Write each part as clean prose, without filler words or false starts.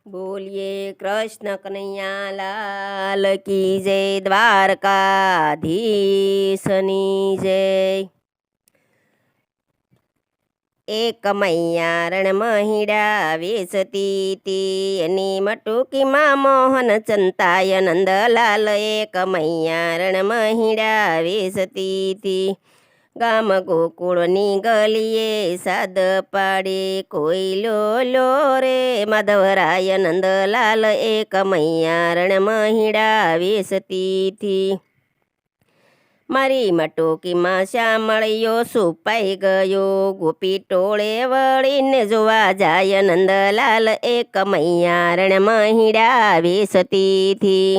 बोलिए कृष्ण कन्हैया लाल की जय, દ્વારકાધીશની જય। એક મૈયા રણમાં હીડા વેચતી તી, એની મટુકીમાં મોહન ચંતાય નંદલાલ। એક મૈયા રણમાં હીડા વેચતી તી, ગામ ગોકુળની ગલીએ સાદ પાડે કોઈ લો લો રે માધવરાય નંદલાલ। એક મૈયા રણમાં હીડા વેચતી તી, મારી મટોકીમાં શામળિયો સુપાઈ ગયો, ગોપી ટોળે વળીને જોવા જાય નંદલાલ। એક મૈયા રણમાં હીડા વેચતી તી,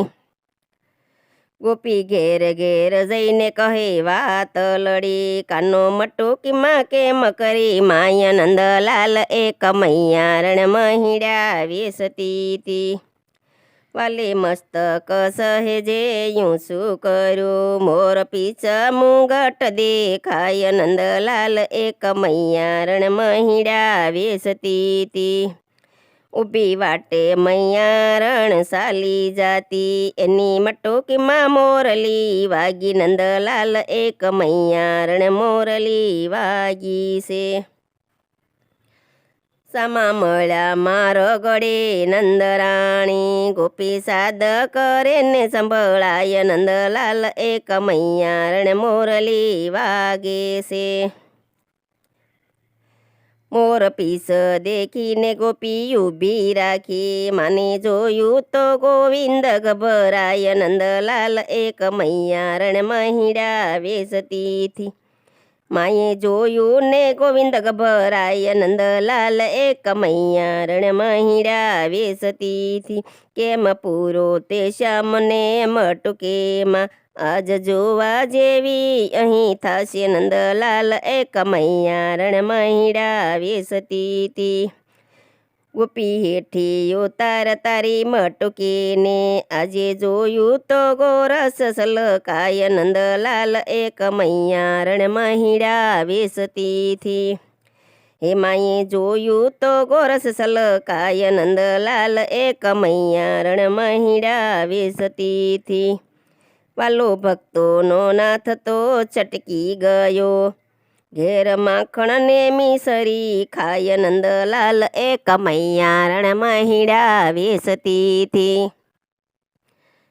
ગોપી ઘેર ઘેર જઈને કહે વાત લડી, કાનો મટોકીમાં કેમ કરી માય નંદલાલ। એક મૈયા રણમાં હીડા વેચતી તી, વાલે મસ્તક સહેજે યું શું કર્યું, મોર પીછ મુંગટ દેખાય નંદલાલ। એક મૈયા રણમાં હીડા વેચતી તી, ઊભી વાટે મૈયા રણ ચાલી જાતી, એની મટોકીમાં મોરલી વાગી નંદલાલ। એક મૈયા રણ મોરલી વાગી છે, સામા મળ્યા મારો ગળે નંદરાણી, ગોપી સાદ કરે ને સંભળાય નંદલાલ। એક મૈયા રણ મોરલી વાગે છે, મોર પીસ દેખીને ગોપી ઊભી રાખી, માને જોયું તો ગોવિંદ ગભરાય નંદલાલ। એક મૈયા રણમાં હીડા વેચતી થી, માએ જોયું ને ગોવિંદ ગભરાય નંદલાલ। એક મૈયા રણમાં હીડા વેચતી થી, કેમ પૂરો તે શ્યામને મટુકેમાં, આજ જોવા જેવી અહીં થશે નંદલાલ। એક મૈયા રણમાં હીડા વેચતી તી, ગોપી હેઠી ઉતાર તારી મટુકીને, આજે જોયું તો ગોરસ સલકાય નંદલાલ। એક મૈયા રણમાં હીડા વેચતી થી, હે માએ જોયું તો ગોરસ સલકાય નંદલાલ। એક મૈયા રણમાં હીડા વેચતી થી, વાલો ભક્તોનો નાથ તો છટકી ગયો, ઘેર માખણ ને મિસરી ખાય નંદલાલ। એક મૈયા રણમાં હીડા વેચતી થી,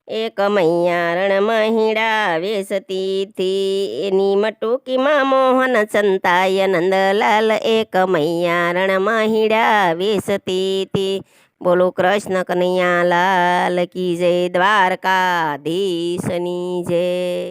એક મૈયા રણમાં હીડા વેચતી થી, એની મટુકીમાં મોહન ચંતાય નંદલાલ। એક મૈયા રણમાં હીડા વેચતી તી, બોલો કૃષ્ણ કનૈયા લાલ કી જય, દ્વારકાધીશની જય।